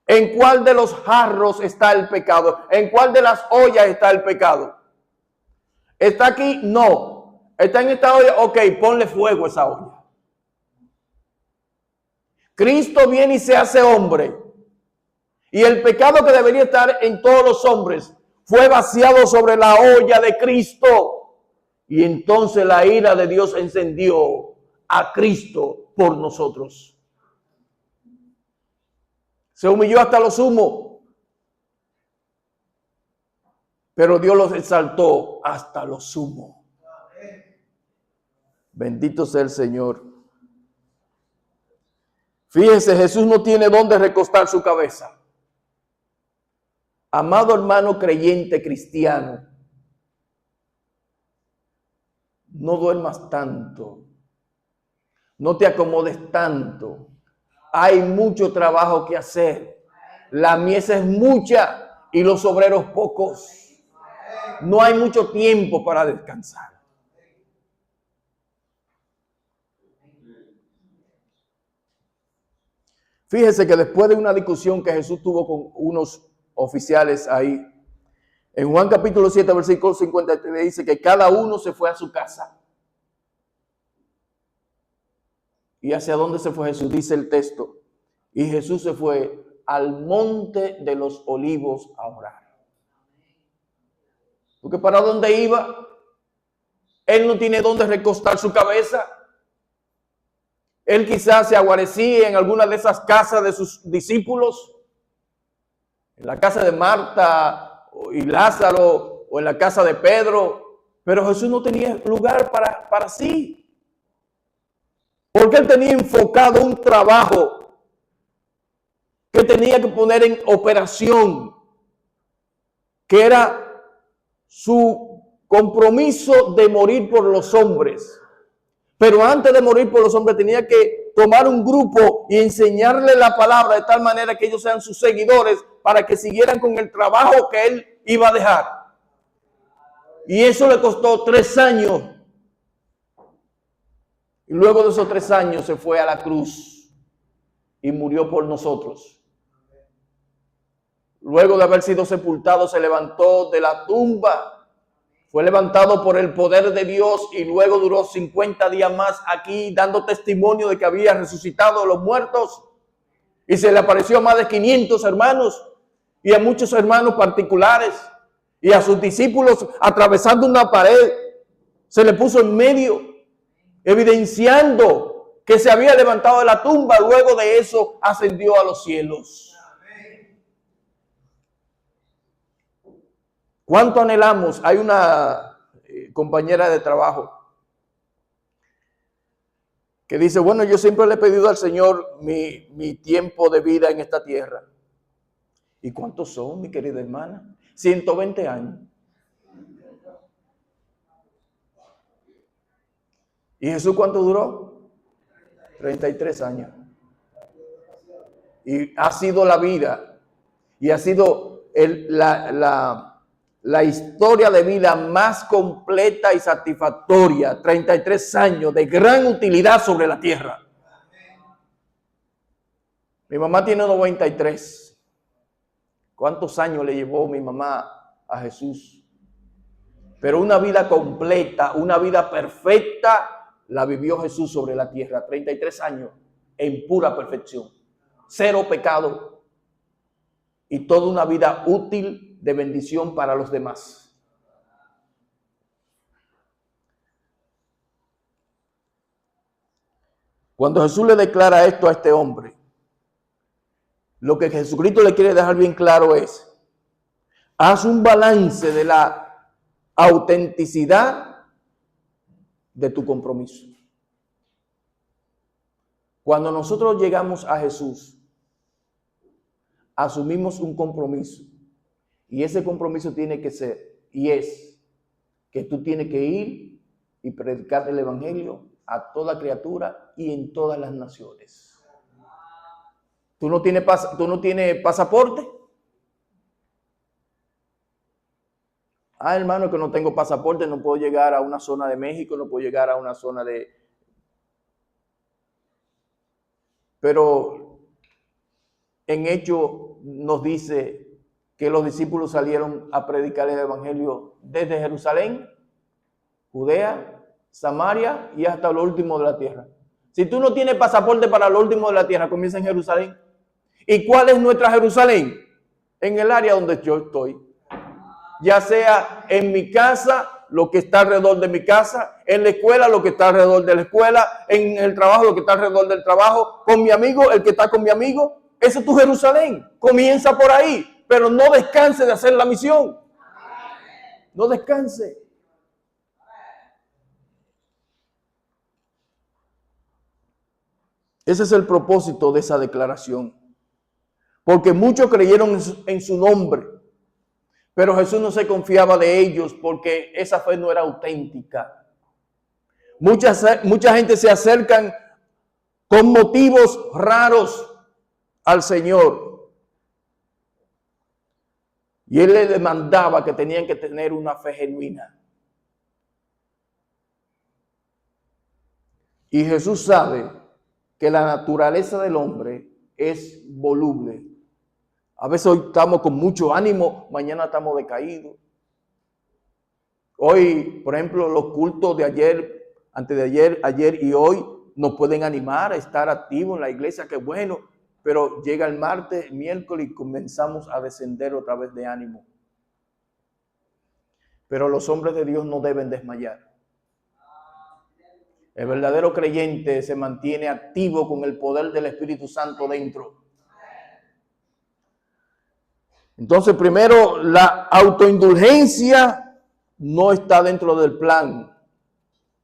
¿En cuál de los jarros está el pecado? ¿En cuál de las ollas está el pecado? ¿Está aquí? No. ¿Está en esta olla? Ok, ponle fuego a esa olla. Cristo viene y se hace hombre. Y el pecado que debería estar en todos los hombres fue vaciado sobre la olla de Cristo. Y entonces la ira de Dios encendió a Cristo por nosotros. Se humilló hasta lo sumo. Pero Dios los exaltó hasta lo sumo. Bendito sea el Señor. Fíjense, Jesús no tiene dónde recostar su cabeza. Amado hermano creyente cristiano, no duermas tanto. No te acomodes tanto. Hay mucho trabajo que hacer. La mies es mucha y los obreros pocos. No hay mucho tiempo para descansar. Fíjese que después de una discusión que Jesús tuvo con unos oficiales ahí, en Juan capítulo 7, versículo 53 dice que cada uno se fue a su casa. ¿Y hacia dónde se fue Jesús? Dice el texto. Y Jesús se fue al monte de los olivos a orar. Porque ¿para dónde iba? él no tiene dónde recostar su cabeza. Él quizás se aguarecía en alguna de esas casas de sus discípulos, en la casa de Marta y Lázaro, o en la casa de Pedro, pero Jesús no tenía lugar para sí. Porque él tenía enfocado un trabajo que tenía que poner en operación, que era su compromiso de morir por los hombres. Pero antes de morir por los hombres tenía que tomar un grupo y enseñarle la palabra de tal manera que ellos sean sus seguidores para que siguieran con el trabajo que él iba a dejar. Y eso le costó 3 años. Y luego de esos 3 años se fue a la cruz y murió por nosotros. Luego de haber sido sepultado, se levantó de la tumba. Fue levantado por el poder de Dios y luego duró 50 días más aquí dando testimonio de que había resucitado a los muertos. Y se le apareció a más de 500 hermanos y a muchos hermanos particulares y a sus discípulos atravesando una pared. Se le puso en medio, evidenciando que se había levantado de la tumba. Luego de eso ascendió a los cielos. ¿Cuánto anhelamos? Hay una compañera de trabajo que dice, bueno, yo siempre le he pedido al Señor mi tiempo de vida en esta tierra. ¿Y cuántos son, mi querida hermana? 120 años. ¿Y Jesús cuánto duró? 33 años. Y ha sido la vida y ha sido la historia de vida más completa y satisfactoria. 33 años de gran utilidad sobre la tierra. Mi mamá tiene 93. ¿Cuántos años le llevó mi mamá a Jesús? Pero una vida completa, una vida perfecta, la vivió Jesús sobre la tierra. 33 años en pura perfección. 0 pecado. Y toda una vida útil de bendición para los demás. Cuando Jesús le declara esto a este hombre, lo que Jesucristo le quiere dejar bien claro es, haz un balance de la autenticidad de tu compromiso. Cuando nosotros llegamos a Jesús, asumimos un compromiso. Y ese compromiso tiene que ser, y es, que tú tienes que ir y predicar el evangelio a toda criatura y en todas las naciones. ¿Tú no tienes pasaporte? Ah, hermano, que no tengo pasaporte, no puedo llegar a una zona de México, no puedo llegar a una zona de... Pero en Hechos nos dice que los discípulos salieron a predicar el evangelio desde Jerusalén, Judea, Samaria y hasta lo último de la tierra. Si tú no tienes pasaporte para lo último de la tierra, comienza en Jerusalén. ¿Y cuál es nuestra Jerusalén? En el área donde yo estoy. Ya sea en mi casa, lo que está alrededor de mi casa, en la escuela, lo que está alrededor de la escuela, en el trabajo, lo que está alrededor del trabajo, con mi amigo, el que está con mi amigo. Esa es tu Jerusalén. Comienza por ahí. Pero no descanse de hacer la misión. No descanse. Ese es el propósito de esa declaración. Porque muchos creyeron en su nombre. Pero Jesús no se confiaba de ellos porque esa fe no era auténtica. Mucha gente se acercan con motivos raros al Señor. Y Él le demandaba que tenían que tener una fe genuina. Y Jesús sabe que la naturaleza del hombre es voluble. A veces hoy estamos con mucho ánimo, mañana estamos decaídos. Hoy, por ejemplo, los cultos de ayer, antes de ayer y hoy nos pueden animar a estar activos en la iglesia, que bueno, pero llega el martes, miércoles y comenzamos a descender otra vez de ánimo. Pero los hombres de Dios no deben desmayar. El verdadero creyente se mantiene activo con el poder del Espíritu Santo dentro. Entonces, primero, la autoindulgencia no está dentro del plan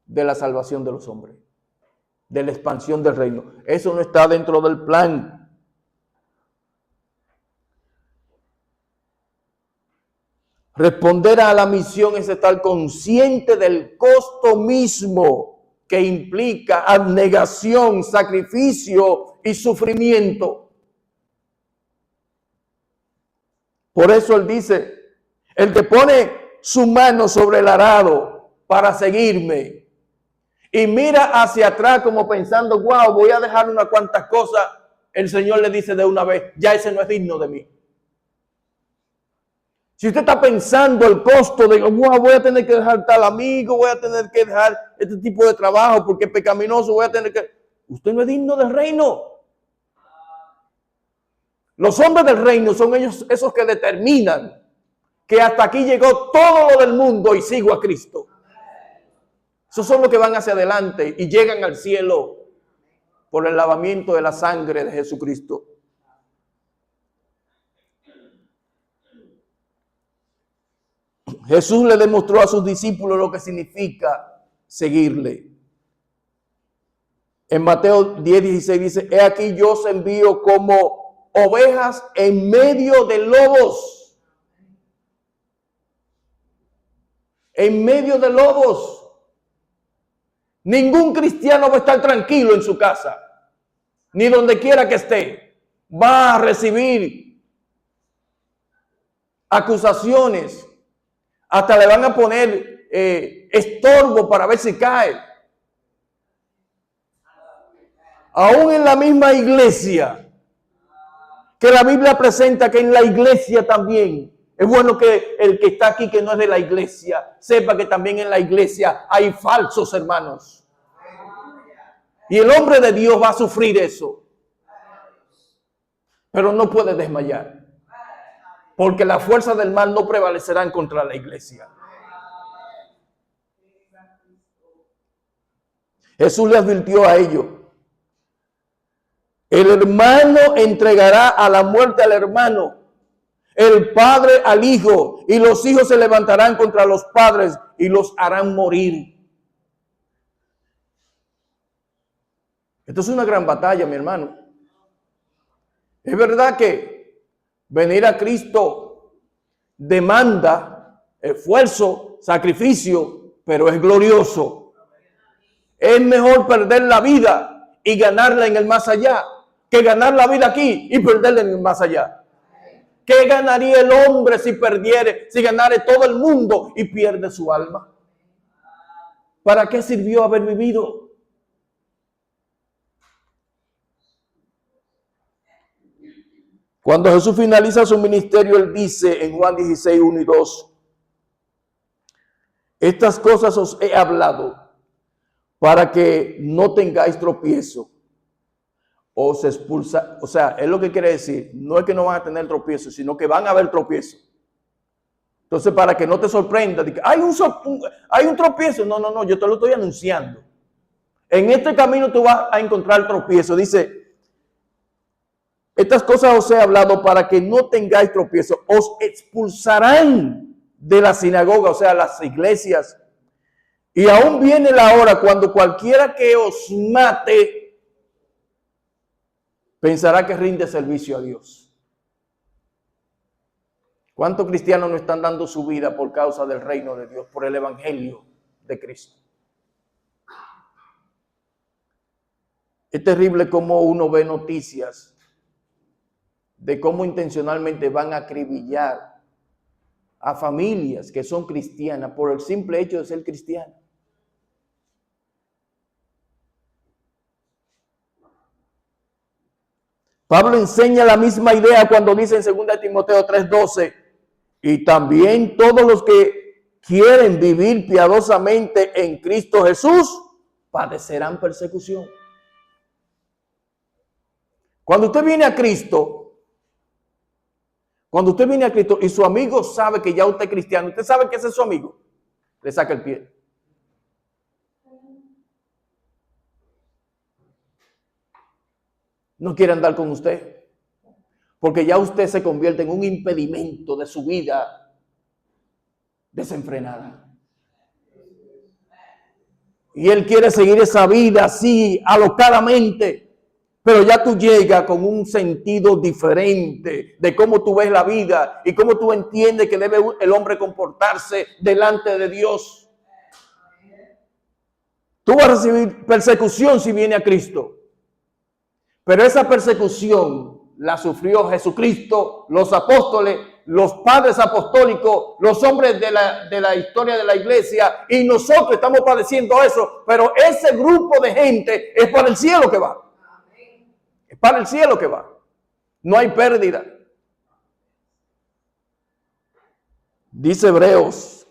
de la salvación de los hombres, de la expansión del reino. Eso no está dentro del plan. Responder a la misión es estar consciente del costo mismo que implica abnegación, sacrificio y sufrimiento. Por eso él dice, el que pone su mano sobre el arado para seguirme y mira hacia atrás como pensando, wow, voy a dejar unas cuantas cosas, el Señor le dice de una vez, ya ese no es digno de mí. Si usted está pensando el costo de, wow, voy a tener que dejar tal amigo, voy a tener que dejar este tipo de trabajo porque es pecaminoso, voy a tener que... Usted no es digno del reino. Los hombres del reino son ellos, esos que determinan que hasta aquí llegó todo lo del mundo y sigo a Cristo. Esos son los que van hacia adelante y llegan al cielo por el lavamiento de la sangre de Jesucristo. Jesús le demostró a sus discípulos lo que significa seguirle. En Mateo 10:16 dice, he aquí yo os envío como ovejas en medio de lobos. En medio de lobos. Ningún cristiano va a estar tranquilo en su casa, ni donde quiera que esté. Va a recibir acusaciones. Hasta le van a poner estorbo para ver si cae. Aún en la misma iglesia, que la Biblia presenta que en la iglesia también, es bueno que el que está aquí, que no es de la iglesia, sepa que también en la iglesia hay falsos hermanos. Y el hombre de Dios va a sufrir eso. Pero no puede desmayar. Porque las fuerzas del mal no prevalecerán contra la iglesia. Jesús le advirtió a ellos. El hermano entregará a la muerte al hermano, el padre al hijo, y los hijos se levantarán contra los padres y los harán morir. Esto es una gran batalla, mi hermano. Es verdad que venir a Cristo demanda esfuerzo, sacrificio, pero es glorioso. Es mejor perder la vida y ganarla en el más allá, que ganar la vida aquí y perderla en el más allá. ¿Qué ganaría el hombre si ganare todo el mundo y pierde su alma? ¿Para qué sirvió haber vivido? Cuando Jesús finaliza su ministerio, él dice en Juan 16, 1 y 2, estas cosas os he hablado para que no tengáis tropiezo. Os expulsa, o sea, es lo que quiere decir, no es que no van a tener tropiezo, sino que van a haber tropiezo. Entonces, para que no te sorprenda, de que hay un tropiezo. No, yo te lo estoy anunciando. En este camino tú vas a encontrar tropiezo. Dice, estas cosas os he hablado para que no tengáis tropiezo. Os expulsarán de la sinagoga, o sea, las iglesias. Y aún viene la hora cuando cualquiera que os mate pensará que rinde servicio a Dios. ¿Cuántos cristianos no están dando su vida por causa del reino de Dios, por el evangelio de Cristo? Es terrible cómo uno ve noticias de cómo intencionalmente van a acribillar a familias que son cristianas por el simple hecho de ser cristianas. Pablo enseña la misma idea cuando dice en 2 Timoteo 3:12, y también todos los que quieren vivir piadosamente en Cristo Jesús padecerán persecución. Cuando usted viene a Cristo y su amigo sabe que ya usted es cristiano, usted sabe que ese es su amigo, le saca el pie. no quiere andar con usted, porque ya usted se convierte en un impedimento de su vida desenfrenada. Y él quiere seguir esa vida así, alocadamente. Pero ya tú llegas con un sentido diferente de cómo tú ves la vida y cómo tú entiendes que debe el hombre comportarse delante de Dios. Tú vas a recibir persecución si viene a Cristo. Pero esa persecución la sufrió Jesucristo, los apóstoles, los padres apostólicos, los hombres de la historia de la iglesia, y nosotros estamos padeciendo eso, pero ese grupo de gente es para el cielo que va. Es para el cielo que va. No hay pérdida. Dice Hebreos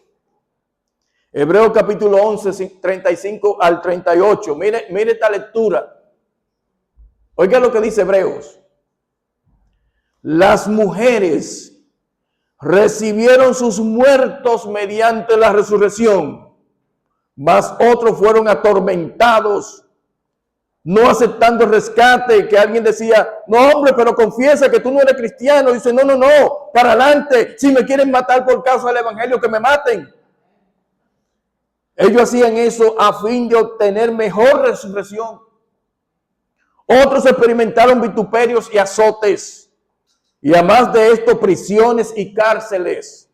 capítulo 11, 35 al 38. Mire esta lectura. Oiga lo que dice Hebreos. Las mujeres recibieron sus muertos mediante la resurrección, mas otros fueron atormentados, no aceptando el rescate. Que alguien decía, no hombre, pero confiesa que tú no eres cristiano. Dice, no, para adelante. Si me quieren matar por causa del evangelio, que me maten. Ellos hacían eso a fin de obtener mejor resurrección. Otros experimentaron vituperios y azotes. Y además de esto, prisiones y cárceles.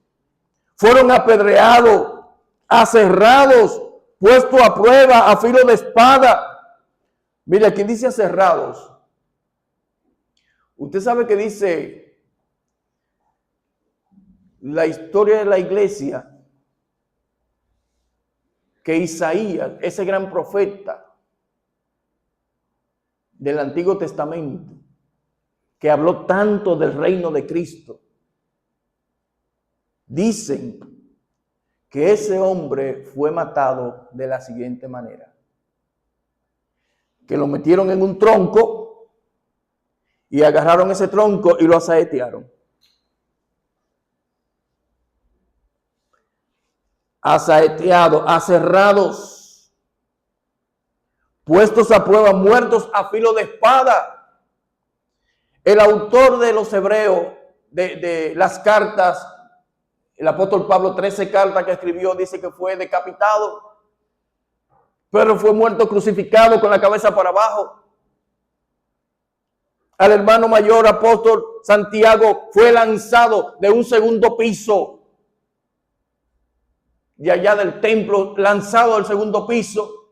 Fueron apedreados, aserrados, puestos a prueba, a filo de espada. Mire, aquí dice aserrados. Usted sabe que dice la historia de la iglesia que Isaías, ese gran profeta del Antiguo Testamento, que habló tanto del reino de Cristo, dicen que ese hombre fue matado de la siguiente manera: que lo metieron en un tronco y agarraron ese tronco y lo asaetearon. Asaeteados, aserrados, puestos a prueba, muertos a filo de espada. El autor de los Hebreos, de las cartas, el apóstol Pablo, 13 cartas que escribió, dice que fue decapitado, pero fue muerto crucificado con la cabeza para abajo. Al hermano mayor, apóstol Santiago, fue lanzado de un segundo piso, de allá del templo, lanzado del segundo piso.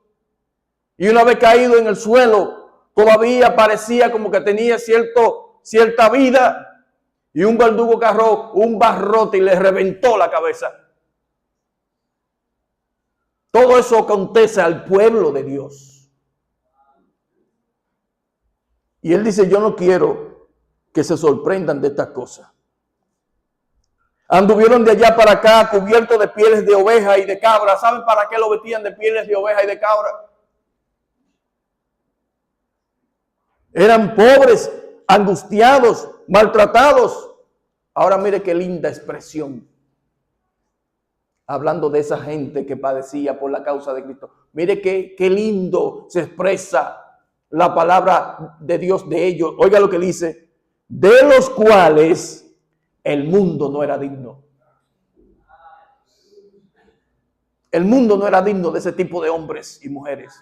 Y una vez caído en el suelo, todavía parecía como que tenía cierta vida. Y un verdugo agarró un barrote y le reventó la cabeza. Todo eso acontece al pueblo de Dios. Y él dice, yo no quiero que se sorprendan de estas cosas. Anduvieron de allá para acá cubiertos de pieles de oveja y de cabra. ¿Saben para qué lo vestían de pieles de oveja y de cabra? Eran pobres, angustiados, maltratados. Ahora mire qué linda expresión. Hablando de esa gente que padecía por la causa de Cristo. Mire qué lindo se expresa la palabra de Dios de ellos. Oiga lo que dice. De los cuales el mundo no era digno. El mundo no era digno de ese tipo de hombres y mujeres.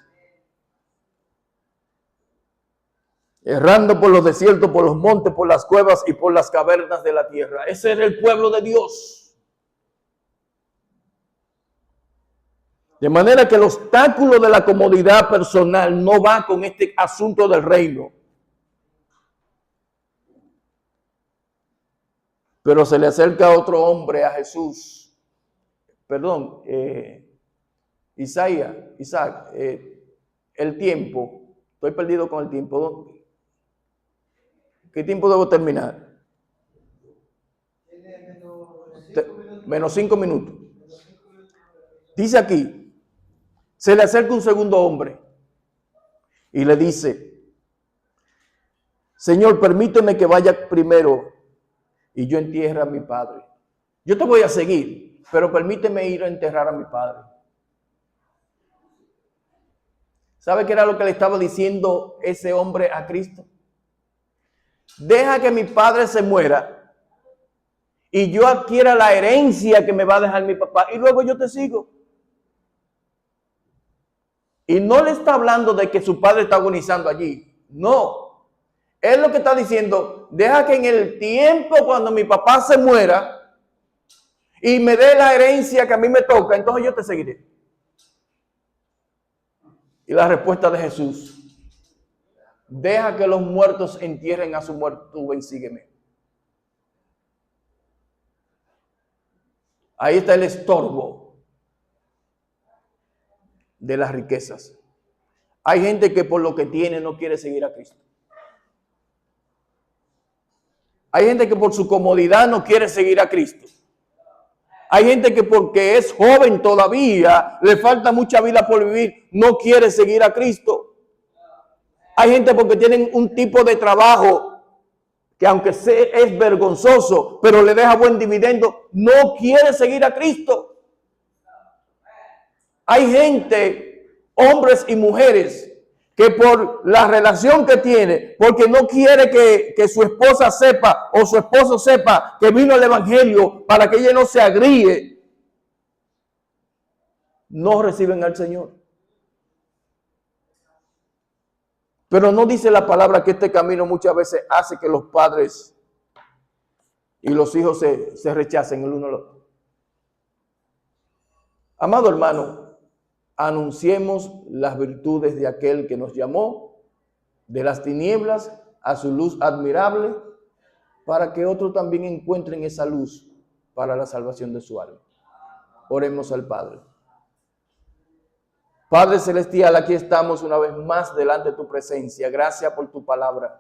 Errando por los desiertos, por los montes, por las cuevas y por las cavernas de la tierra. Ese era el pueblo de Dios. De manera que el obstáculo de la comodidad personal no va con este asunto del reino. Pero se le acerca otro hombre a Jesús. Perdón, Isaac, el tiempo. Estoy perdido con el tiempo. ¿Qué tiempo debo terminar? Menos 5 minutos. Dice aquí, se le acerca un segundo hombre y le dice, Señor, permíteme que vaya primero y yo entierre a mi padre. Yo te voy a seguir, pero permíteme ir a enterrar a mi padre. ¿Sabe qué era lo que le estaba diciendo ese hombre a Cristo? deja que mi padre se muera y yo adquiera la herencia que me va a dejar mi papá y luego yo te sigo. Y no le está hablando de que su padre está agonizando allí. No. Él lo que está diciendo, deja que en el tiempo cuando mi papá se muera y me dé la herencia que a mí me toca, entonces yo te seguiré. Y la respuesta de Jesús, deja que los muertos entierren a su muerto, tú ven, sígueme. Ahí está el estorbo de las riquezas. Hay gente que por lo que tiene no quiere seguir a Cristo. Hay gente que por su comodidad no quiere seguir a Cristo. Hay gente que porque es joven todavía, le falta mucha vida por vivir, no quiere seguir a Cristo. Hay gente porque tienen un tipo de trabajo que aunque es vergonzoso, pero le deja buen dividendo, no quiere seguir a Cristo. Hay gente, hombres y mujeres, que por la relación que tiene, porque no quiere que su esposa sepa o su esposo sepa que vino el evangelio para que ella no se agríe, no reciben al Señor. Pero no dice la palabra que este camino muchas veces hace que los padres y los hijos se rechacen el uno al otro. Amado hermano, anunciemos las virtudes de aquel que nos llamó de las tinieblas a su luz admirable, para que otros también encuentren esa luz para la salvación de su alma. Oremos al Padre. Padre Celestial, aquí estamos una vez más delante de tu presencia. Gracias por tu palabra.